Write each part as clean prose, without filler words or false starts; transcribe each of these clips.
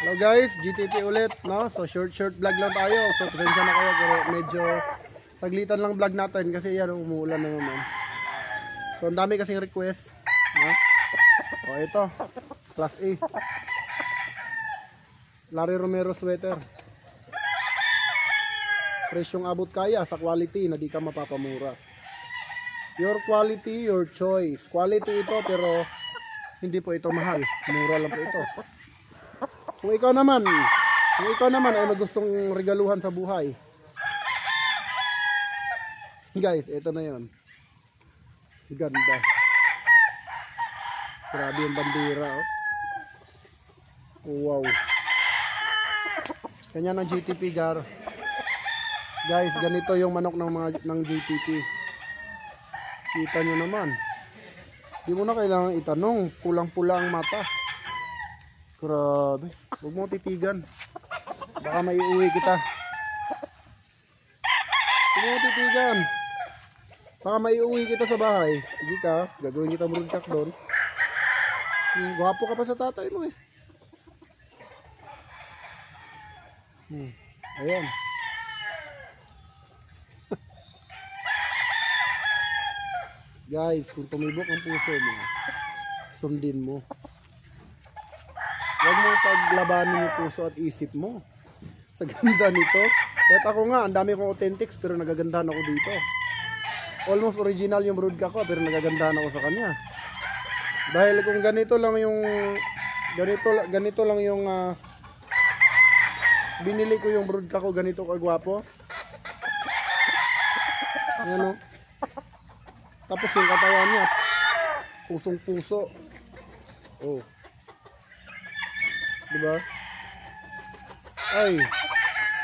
Hello guys, GTP ulit, no? So short vlog lang tayo. So pasensya na kayo pero medyo saglitan lang vlog natin kasi yan umuulan na naman. So ang dami kasing request, no? O ito, Class A. Larry Romero sweater. Presyong abot kaya sa quality na di ka mapapamura. Your quality, your choice. Quality ito pero hindi po ito mahal. Mura lang po ito. Kung ikaw naman ay magustong regaluhan sa buhay. Guys, ito na 'yon. Ganda. Grabe yung bandera, oh. Wow. Kanya ng GTP gar. Guys, ganito yung manok ng GTP. Kita nyo naman. Di mo na kailangan itanong, pulang-pula ang mata. Grabe. Huwag mo titigan. Baka maiuwi kita. Huwag mo titigan. Baka maiuwi kita sa bahay. Sige ka, gagawin kita broadcast doon. Gwapo ka pa sa tatay mo eh. Ayan. Guys, kung tumibok ang puso mo, sundin mo. Huwag mo paglabanin yung puso at isip mo. Sa ganda nito. Kahit ako nga, ang dami kong authentics pero nagagandahan ako dito. Almost original yung broadcast ko pero nagagandahan ako sa kanya. Dahil kung ganito lang yung binili ko yung broadcast ko ganito kagwapo. Ayan o. Tapos yung katawan niya pusong puso. Oh. Diba?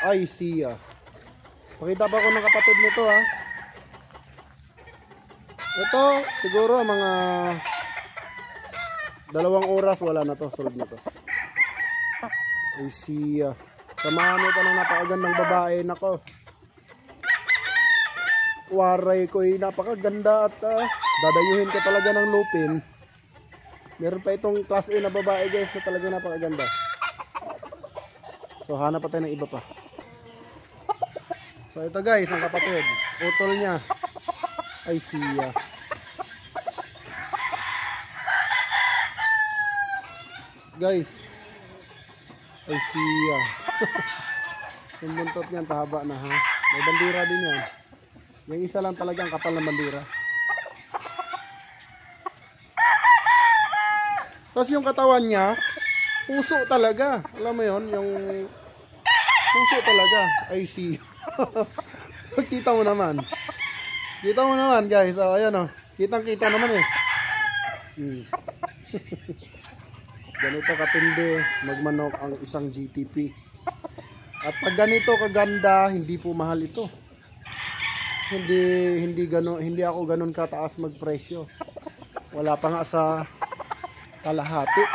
Ay siya. Pakita pa ko ng kapatid nito ha. Ito siguro mga 2 oras wala na to, solve na to. Ay siya. Samahan mo pa ng napakagandang babae. Nako. Waray ko ay napakaganda at dadayuhin ka talaga ng lupin. Meron pa itong class A na babae guys na talaga napakaganda. So hanap pa tayo ng iba pa. So ito guys ang kapatid. Utol niya. Ay siya. Guys. Ay siya. Yung buntot niyan pahaba na ha. May bandira din yan. Yung isa lang talaga ang kapal ng bandira. Tapos yung katawan niya, puso talaga. Alam mo yon, yung puso talaga. I see. Kita mo naman. Kita mo naman guys. Oh, ayan oh. Kitang-kita naman eh. Ganito katindi magmanok ang isang GTP. At pag ganito kaganda, hindi po mahal ito. Hindi ako ganun kataas magpresyo. Wala pa nga sa kalahati.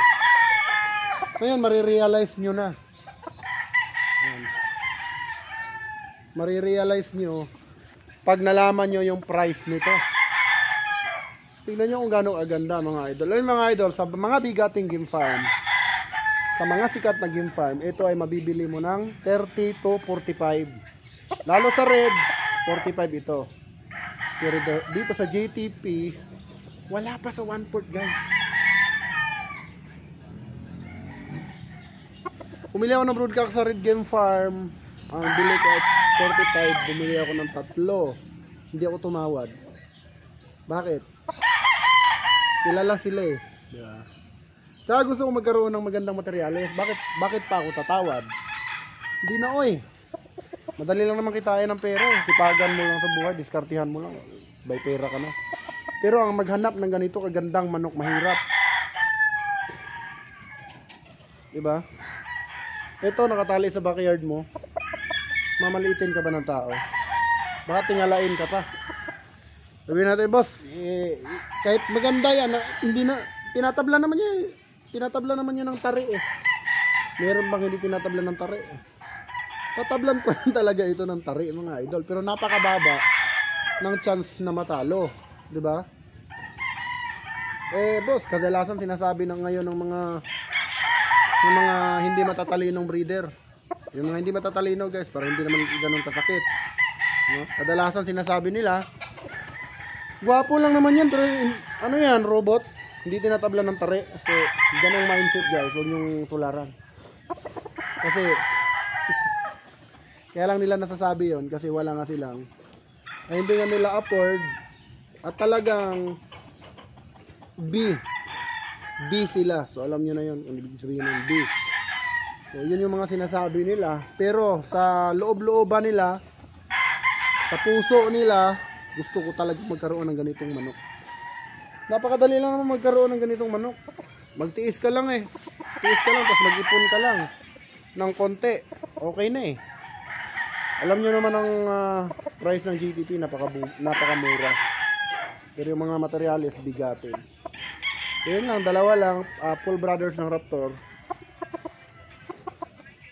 Ngayon marirealize nyo na. Ayan. Marirealize nyo pag nalaman nyo yung price nito. Tingnan nyo kung gano'ng aganda mga idol. Ayun mga idol, sa mga bigating game farm, sa mga sikat na game farm, ito ay mabibili mo ng 30 to 45. Lalo sa red, 45 ito. Pero dito sa JTP, wala pa sa 1/4 guys. Bumili ako ng broadcast sa Red Game Farm. Ang bili ko at 45, bumili ako ng 3. Hindi ako tumawad. Bakit? Kilala sila eh. Diba? Tsaka gusto ko magkaroon ng magandang materyales. Bakit pa ako tatawad? Hindi na oy. Madali lang naman kitain ng pera. Sipagan mo lang sa buhay, diskartihan mo lang. By pera ka na. Pero ang maghanap ng ganito kagandang manok mahirap. Diba? Ito nakatali sa backyard mo. Mamaliitin ka ba ng tao? Baka tingalain ka pa. Sabihin natin, boss, kahit maganda yan, hindi na, tinatabla naman niya ng tari eh. Meron bang hindi tinatabla ng tari eh? Tatablan ko lang talaga ito ng tari mga idol. Pero napakababa ng chance na matalo. Diba? Eh boss, kadalasan sinasabi na ngayon ng mga yung mga hindi matatalinong breeder. Yung mga hindi matatalino guys, para hindi naman ganun kasakit. No? Kadalasan sinasabi nila, gwapo lang naman yan, pero ano yan, robot? Hindi tinatabla ng tare. So, ganung mindset guys, huwag nyong tularan. Kasi, kaya lang nila nasasabi yon kasi wala nga silang, ay hindi nga nila afford, at talagang, B sila. So, alam nyo na yun, kung ibig sabihin ng B. So, yun yung mga sinasabi nila. Pero, sa loob-looban nila, sa puso nila, gusto ko talaga magkaroon ng ganitong manok. Napakadali lang naman magkaroon ng ganitong manok. Magtiis ka lang eh. Tiis ka lang, tapos mag-ipon ka lang ng konti. Okay na eh. Alam nyo naman ang price ng GTP, napakamura. Pero yung mga materyales, bigatin. So yun lang, dalawa lang, full brothers ng Raptor.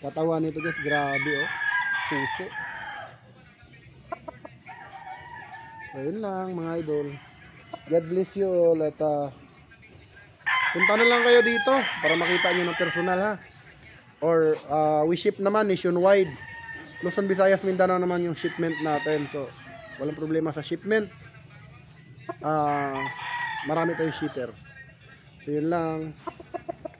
Katawan nito guys, grabe oh. Puso. So yun lang mga idol. God bless you all at punta na lang kayo dito para makita nyo ng personal ha. Or we ship naman nationwide. Luzon, Visayas, Mindanao naman yung shipment natin. So walang problema sa shipment. Marami tayong shipper. So yun lang.